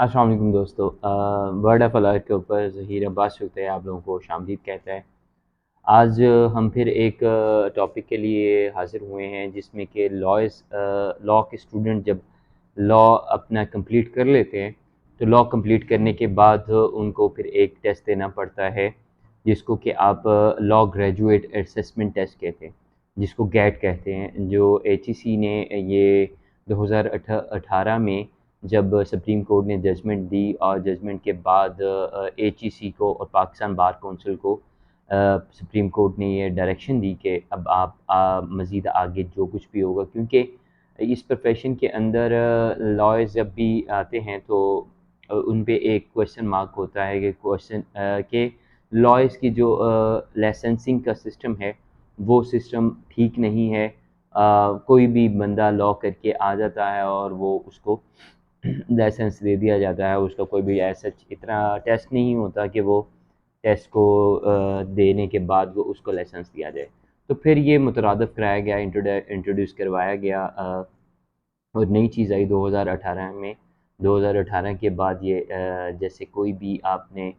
अस्सलाम वालेकुम दोस्तों। वर्ड ऑफ अलाह के ऊपर ज़हीर अब्बास शुक्र है आप लोगों को खुशामदीद कहता है। आज हम फिर एक टॉपिक के लिए हाज़िर हुए हैं जिसमें कि लॉ के स्टूडेंट जब लॉ अपना कंप्लीट कर लेते हैं तो लॉ कंप्लीट करने के बाद उनको फिर एक टेस्ट देना पड़ता है जिसको कि आप लॉ ग्रेजुएट असेसमेंट टेस्ट कहते हैं, जिसको गैट कहते हैं, जो एचईसी ने ये 2018 में जब सुप्रीम कोर्ट ने जजमेंट दी और जजमेंट के बाद एचईसी को और पाकिस्तान बार काउंसिल को सुप्रीम कोर्ट ने ये डायरेक्शन दी कि अब आप मज़ीद आगे जो कुछ भी होगा, क्योंकि इस प्रोफेशन के अंदर लॉयर्स जब भी आते हैं तो उन पे एक क्वेश्चन मार्क होता है कि के लॉयर्स की जो लाइसेंसिंग का सिस्टम है वो सिस्टम ठीक नहीं है। कोई भी बंदा लॉ करके आ जाता है और वो उसको लाइसेंस दे दिया जाता है, उसका कोई भी ऐसा इतना टेस्ट नहीं होता कि वो टेस्ट को देने के बाद वो उसको लाइसेंस दिया जाए। तो फिर ये मुतरादफ़ कराया गया, इंट्रोड्यूस करवाया गया और नई चीज़ आई 2018 में। 2018 के बाद ये जैसे कोई भी आपने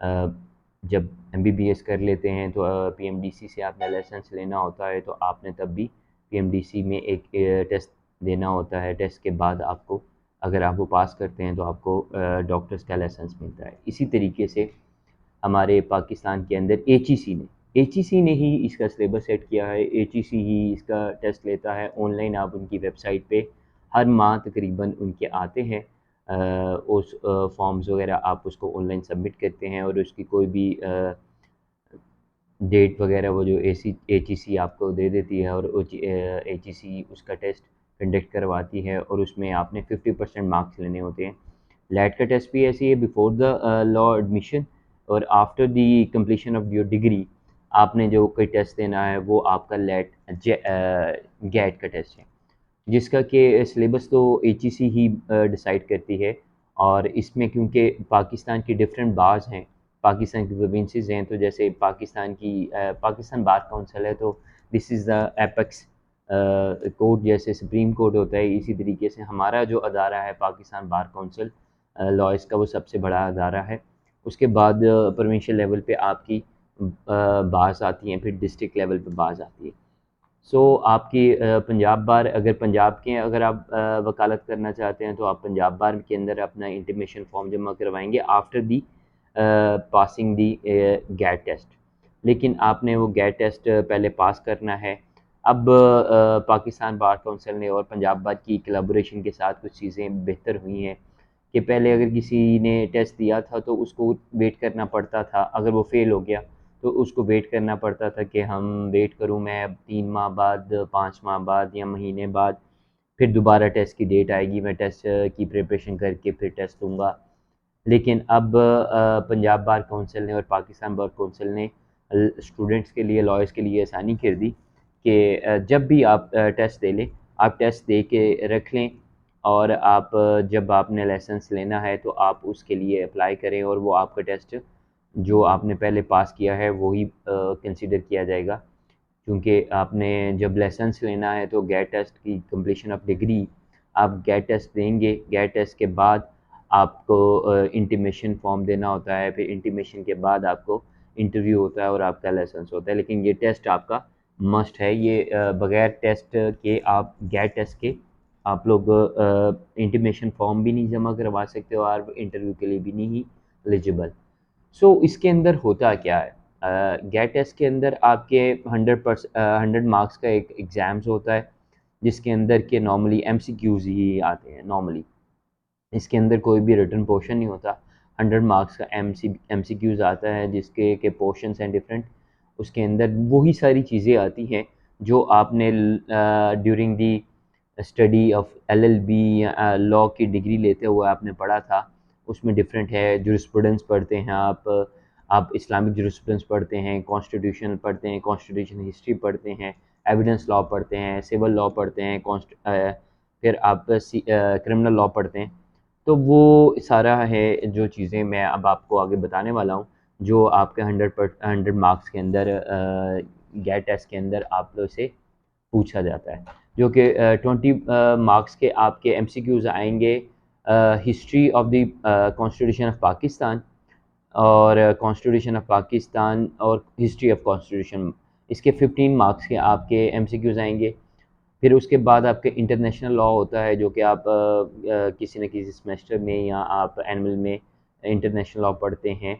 अ, जब एमबीबीएस कर लेते हैं तो पीएमडीसी से आपने लाइसेंस लेना होता है, तो आपने तब भी पीएमडीसी में एक टेस्ट देना होता है। टेस्ट के बाद आपको, अगर आप वो पास करते हैं तो आपको डॉक्टर्स का लाइसेंस मिलता है। इसी तरीके से हमारे पाकिस्तान के अंदर एचईसी ने ही इसका सिलेबस सेट किया है। एचईसी ही इसका टेस्ट लेता है। ऑनलाइन आप उनकी वेबसाइट पे हर माह तकरीबन उनके आते हैं उस फॉर्म्स वगैरह आप उसको ऑनलाइन सबमिट करते हैं और उसकी कोई भी डेट वगैरह वो जो एचईसी आपको दे देती है और एचईसी उसका टेस्ट कंडक्ट करवाती है और उसमें आपने 50% मार्क्स लेने होते हैं। लैट का टेस्ट भी ऐसे ही है, बिफोर द लॉ एडमिशन और after the completion of your degree आपने जो कोई टेस्ट देना है वो आपका गैट का टेस्ट है, जिसका कि सिलेबस तो एचईसी ही डिसाइड करती है। और इसमें क्योंकि पाकिस्तान की डिफरेंट बार्स हैं, पाकिस्तान की प्रोविंसेस हैं, तो जैसे पाकिस्तान बार काउंसिल है, तो this is the apex court, जैसे सुप्रीम कोर्ट होता है, इसी तरीके से हमारा जो अदारा है पाकिस्तान बार काउंसिल लॉयर्स का, वो सबसे बड़ा अदारा है। उसके बाद प्रोविंशियल लेवल पे आपकी बार्स आती हैं, फिर डिस्ट्रिक्ट लेवल पे बार्स आती है। आपकी पंजाब बार, अगर पंजाब के अगर आप वकालत करना चाहते हैं तो आप पंजाब बार के अंदर अपना इंटीमेशन फॉर्म जमा करवाएंगे after the passing the GAT test. लेकिन आपने वो गैट टेस्ट पहले पास करना है। अब पाकिस्तान बार काउंसिल ने और पंजाब बार की कोलैबोरेशन के साथ कुछ चीज़ें बेहतर हुई हैं कि पहले अगर किसी ने टेस्ट दिया था तो उसको वेट करना पड़ता था, अगर वो फेल हो गया तो उसको वेट करना पड़ता था कि हम वेट करूं मैं अब 3 माह बाद, 5 माह बाद या महीने बाद फिर दोबारा टेस्ट की डेट आएगी, मैं टेस्ट की प्रिपरेशन करके फिर टेस्ट दूंगा। लेकिन अब पंजाब बार काउंसिल ने और पाकिस्तान बार काउंसिल ने स्टूडेंट्स के लिए, लॉयर्स के लिए आसानी कर दी कि जब भी आप टेस्ट दे लें, आप टेस्ट दे के रख लें और आप जब आपने लाइसेंस लेना है तो आप उसके लिए अप्लाई करें और वो आपका टेस्ट जो आपने पहले पास किया है वही कंसिडर किया जाएगा। क्योंकि आपने जब लाइसेंस लेना है तो गैट टेस्ट की कंप्लीशन ऑफ डिग्री आप गैट टेस्ट देंगे। गैट टेस्ट के बाद आपको इंटीमेशन फॉर्म देना होता है, फिर इंटीमेशन के बाद आपको इंटरव्यू होता है और आपका लाइसेंस होता है। लेकिन ये टेस्ट आपका मस्ट है, ये बगैर टेस्ट के, आप गैट टेस्ट के आप लोग इंटीमेशन फॉर्म भी नहीं जमा करवा सकते और इंटरव्यू के लिए भी नहीं एलिजिबल। इसके अंदर होता क्या है, गेट टेस्ट के अंदर आपके 100 मार्क्स का एक एग्ज़ाम्स होता है जिसके अंदर के नॉर्मली एमसीक्यूज़ ही आते हैं नॉर्मली। इसके अंदर कोई भी रिटन पोर्शन नहीं होता। 100 मार्क्स का एमसीक्यूज़ आता है जिसके के पोर्शंस हैं डिफरेंट। उसके अंदर वही सारी चीज़ें आती हैं जो आपने during the study of LLB या लॉ की डिग्री लेते हुए आपने पढ़ा था। उसमें डिफरेंट है, जुरिस्प्रूडेंस पढ़ते हैं आप इस्लामिक जुरिस्प्रूडेंस पढ़ते हैं, कॉन्स्टिट्यूशन पढ़ते हैं, कॉन्स्टिट्यूशन हिस्ट्री पढ़ते हैं, एविडेंस लॉ पढ़ते हैं, सिविल लॉ पढ़ते हैं, फिर आप क्रिमिनल लॉ पढ़ते हैं। तो वो सारा है जो चीज़ें मैं अब आपको आगे बताने वाला हूँ, जो आपके 100 मार्क्स के अंदर गेट टेस्ट के अंदर आप लोग से पूछा जाता है, जो कि 20 मार्क्स के आपके एमसीक्यूज़ आएंगे। History of the constitution of Pakistan और कॉन्स्टिट्यूशन ऑफ पाकिस्तान और हिस्ट्री ऑफ कॉन्स्टिट्यूशन, इसके 15 मार्क्स के आपके एमसीक्यूज़ आएंगे। फिर उसके बाद आपके इंटरनेशनल लॉ होता है, जो कि आप किसी न किसी सेमेस्टर में या आप एनुअल में इंटरनेशनल लॉ पढ़ते हैं,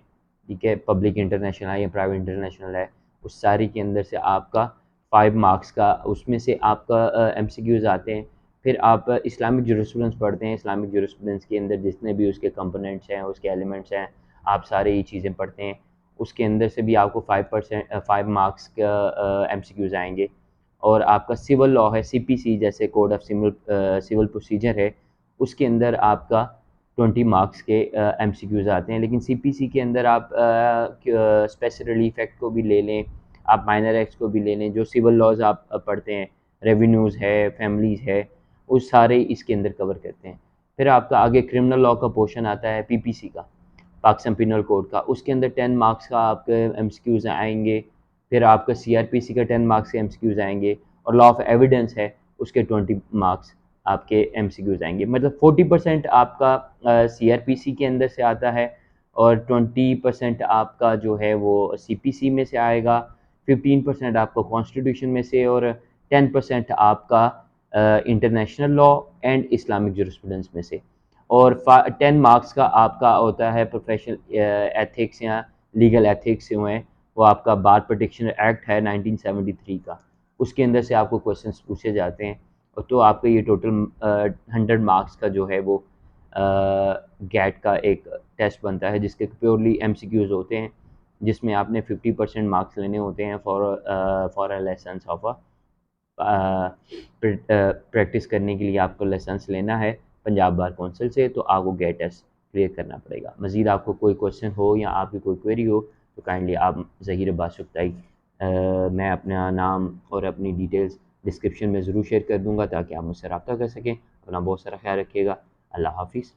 ठीक है, पब्लिक इंटरनेशनल है या प्राइवेट इंटरनेशनल है, उस सारी के अंदर से आपका 5 मार्क्स का उसमें से आपका एमसीक्यूज़ आते हैं। फिर आप इस्लामिक जूरिस्प्रूडेंस पढ़ते हैं, इस्लामिक जूरिस्प्रूडेंस के अंदर जितने भी उसके कंपोनेंट्स हैं, उसके एलिमेंट्स हैं, आप सारे ये चीज़ें पढ़ते हैं। उसके अंदर से भी आपको 5 मार्क्स का एमसीक्यूज़ आएंगे। और आपका सिविल लॉ है, सीपीसी जैसे कोड ऑफ सिविल प्रोसीजर है, उसके अंदर आपका 20 मार्क्स के एमसीक्यूज़ आते हैं। लेकिन सीपीसी के अंदर आप स्पेशल रिलीफ एक्ट को भी ले लें, आप माइनर एक्ट्स को भी ले लें, जो सिविल लॉज आप पढ़ते हैं, रेवेन्यूज़ है, फैमिलीज़ है, वो सारे इसके अंदर कवर करते हैं। फिर आपका आगे क्रिमिनल लॉ का पोर्शन आता है, पीपीसी का, पाकिस्तान पिनल कोड का, उसके अंदर 10 मार्क्स का आपके एमसीक्यूज़ आएंगे। फिर आपका सीआरपीसी का 10 मार्क्स के एमसीक्यूज़ आएंगे, और लॉ ऑफ एविडेंस है, उसके 20 मार्क्स आपके एमसीक्यूज़ आएंगे। मतलब 40% आपका सीआरपीसी के अंदर से आता है, और 20% आपका जो है वो सीपीसी में से आएगा, 15% आपका कॉन्स्टिट्यूशन में से, और 10% आपका international law and Islamic jurisprudence में से। और 10 मार्क्स का आपका होता है प्रोफेशनल एथिक्स या लीगल एथिक्स जो हैं, वो आपका बार प्रोटेक्शन एक्ट है 1973 का, उसके अंदर से आपको क्वेश्चंस पूछे जाते हैं। और तो आपका ये टोटल 100 मार्क्स का जो है वो गैट का एक टेस्ट बनता है, जिसके प्योरली एमसीक्यूज़ होते हैं, जिसमें आपने 50% मार्क्स लेने होते हैं for a lessons of a practice करने के लिए आपको लाइसेंस लेना है पंजाब बार कौंसिल से, तो आपको गेट टेस्ट क्लियर करना पड़ेगा। मज़ीद आपको कोई क्वेश्चन हो या आपकी कोई क्वेरी हो तो काइंडली आप ज़हीर बासुख्ताई, मैं अपना नाम और अपनी डिटेल्स डिस्क्रिप्शन में ज़रूर शेयर कर दूँगा, ताकि आप मुझसे रब्ता कर सकें। अपना बहुत सारा ख्याल रखिएगा। अल्लाह हाफिज़।